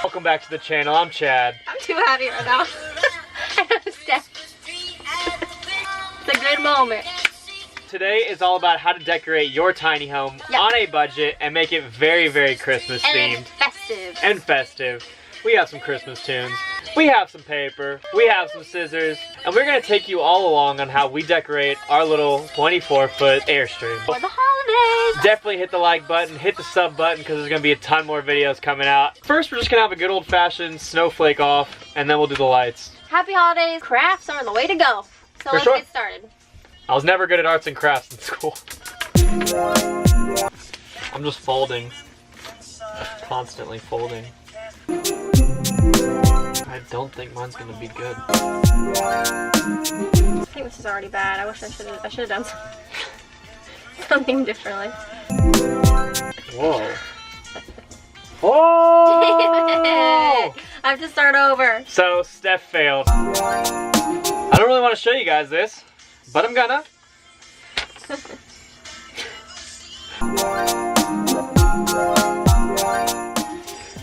Welcome back to the channel. I'm Chad. I'm too happy right now. I'm Steph. It's a good moment. Today is all about how to decorate your tiny home on a budget and make it very, very Christmas themed. And festive. And festive. We have some Christmas tunes. We have some paper. We have some scissors. And we're going to take you all along on how we decorate our little 24-foot Airstream. For the holidays. Definitely hit the like button, hit the sub button, because there's going to be a ton more videos coming out. First, we're just going to have a good old-fashioned snowflake off, and then we'll do the lights. Happy holidays. Crafts are the way to go. So let's get started. I was never good at arts and crafts in school. I'm just folding. Constantly folding. I don't think mine's gonna be good. I think this is already bad. I wish I should have done something differently. Whoa. Oh! Damn it. I have to start over. So Steph failed. I don't really want to show you guys this, but I'm gonna.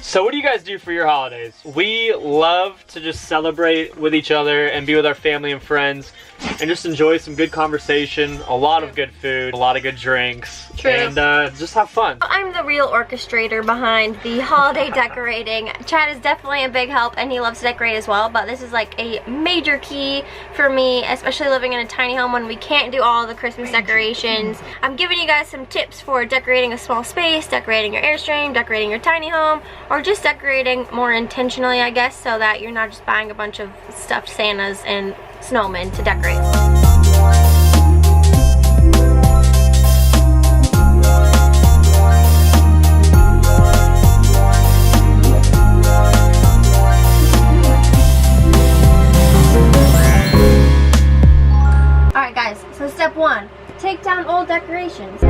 So what do you guys do for your holidays? We love to just celebrate with each other and be with our family and friends and just enjoy some good conversation, a lot of good food, a lot of good drinks, and just have fun. I'm the real orchestrator behind the holiday decorating. Chad is definitely a big help and he loves to decorate as well, but this is like a major key for me, especially living in a tiny home when we can't do all the Christmas decorations. I'm giving you guys some tips for decorating a small space, decorating your Airstream, decorating your tiny home, or just decorating more intentionally, I guess, so that you're not just buying a bunch of stuffed Santas and snowmen to decorate. Alright guys, so step one, take down old decorations.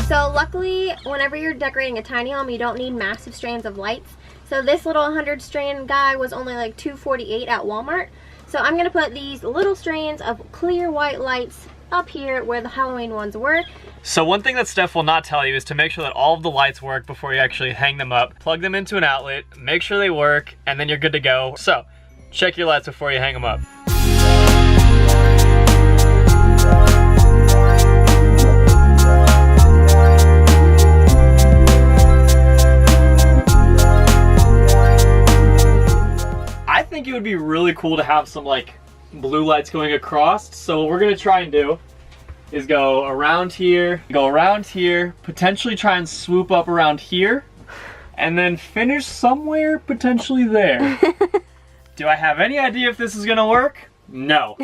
So luckily, whenever you're decorating a tiny home, you don't need massive strands of lights. So this little 100 strand guy was only like $248 at Walmart. So I'm gonna put these little strands of clear white lights up here where the Halloween ones were. So one thing that Steph will not tell you is to make sure that all of the lights work before you actually hang them up. Plug them into an outlet, make sure they work, and then you're good to go. So check your lights before you hang them up. I think it would be really cool to have some like blue lights going across. So what we're gonna try and do is go around here, potentially try and swoop up around here, and then finish somewhere potentially there. Do I have any idea if this is gonna work? No.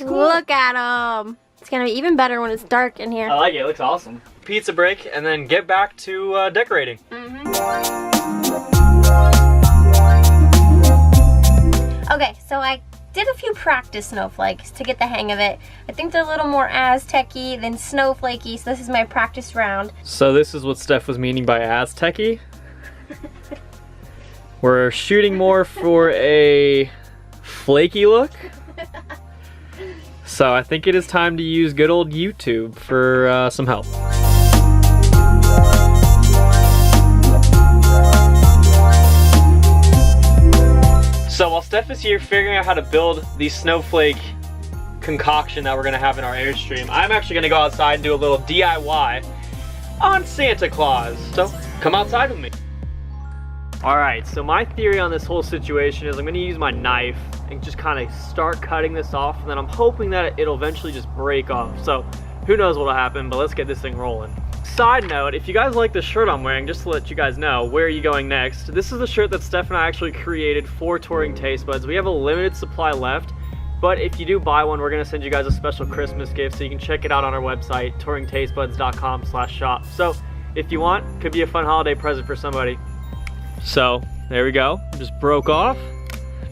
Look at them. It's gonna be even better when it's dark in here. I like it. It looks awesome. Pizza break and then get back to decorating. Okay, so I did a few practice snowflakes to get the hang of it. I think they're a little more Aztec-y than snowflakey, so this is my practice round. So this is what Steph was meaning by Aztec-y. We're shooting more for a flaky look. So I think it is time to use good old YouTube for some help. So while Steph is here figuring out how to build the snowflake concoction that we're gonna have in our Airstream, I'm actually gonna go outside and do a little DIY on Santa Claus. So come outside with me. All right, so my theory on this whole situation is I'm gonna use my knife and just kind of start cutting this off, and then I'm hoping that it'll eventually just break off. So who knows what'll happen, but let's get this thing rolling. Side note, if you guys like the shirt I'm wearing, just to let you guys know, where are you going next? This is the shirt that Steph and I actually created for TouringTastebuds. We have a limited supply left, but if you do buy one, we're gonna send you guys a special Christmas gift, so you can check it out on our website, touringtastebuds.com/shop. So if you want. Could be a fun holiday present for somebody. So there we go, just broke off,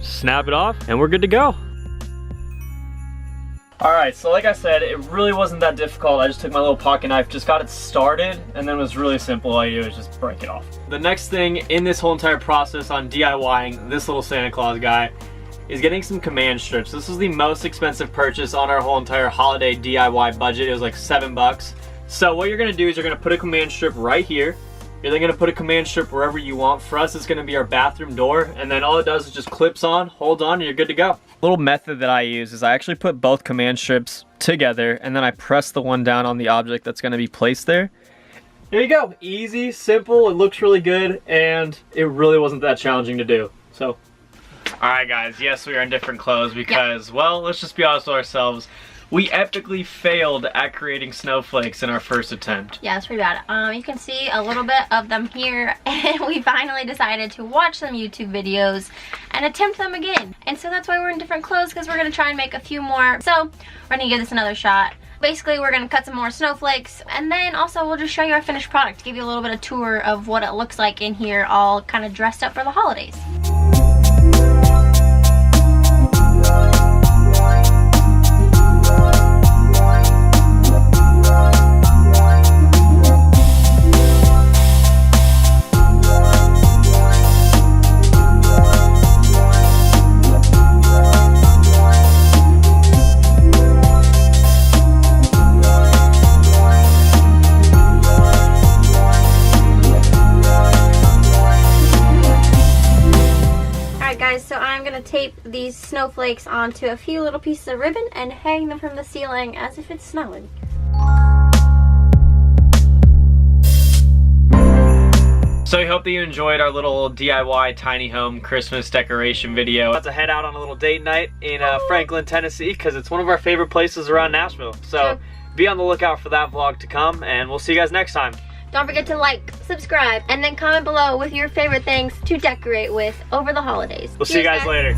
snap it off, and we're good to go. All right, so like I said, it really wasn't that difficult. I just took my little pocket knife, just got it started, and then it was really simple. All you do is just break it off. The next thing in this whole entire process on DIYing this little Santa Claus guy is getting some command strips. This was the most expensive purchase on our whole entire holiday DIY budget. It was like $7. So what you're gonna do is you're gonna put a command strip right here. You're then gonna put a command strip wherever you want. For us, it's gonna be our bathroom door, and then all it does is just clips on, holds on, and you're good to go. Little method that I use is I actually put both command strips together, and then I press the one down on the object that's gonna be placed there. There you go, easy, simple, it looks really good, and it really wasn't that challenging to do, so. All right guys, yes, we are in different clothes because, well, let's just be honest with ourselves. We epically failed at creating snowflakes in our first attempt. Yeah, it's pretty bad. You can see a little bit of them here, and we finally decided to watch some YouTube videos and attempt them again. And so that's why we're in different clothes, because we're gonna try and make a few more. So we're gonna give this another shot. Basically, we're gonna cut some more snowflakes, and then also we'll just show you our finished product, give you a little bit of tour of what it looks like in here, all kind of dressed up for the holidays. So I'm going to tape these snowflakes onto a few little pieces of ribbon and hang them from the ceiling as if it's snowing. So we hope that you enjoyed our little DIY tiny home Christmas decoration video. About to head out on a little date night in Franklin, Tennessee, because it's one of our favorite places around Nashville. So be on the lookout for that vlog to come, and we'll see you guys next time. Don't forget to like, subscribe, and then comment below with your favorite things to decorate with over the holidays. We'll see you guys later.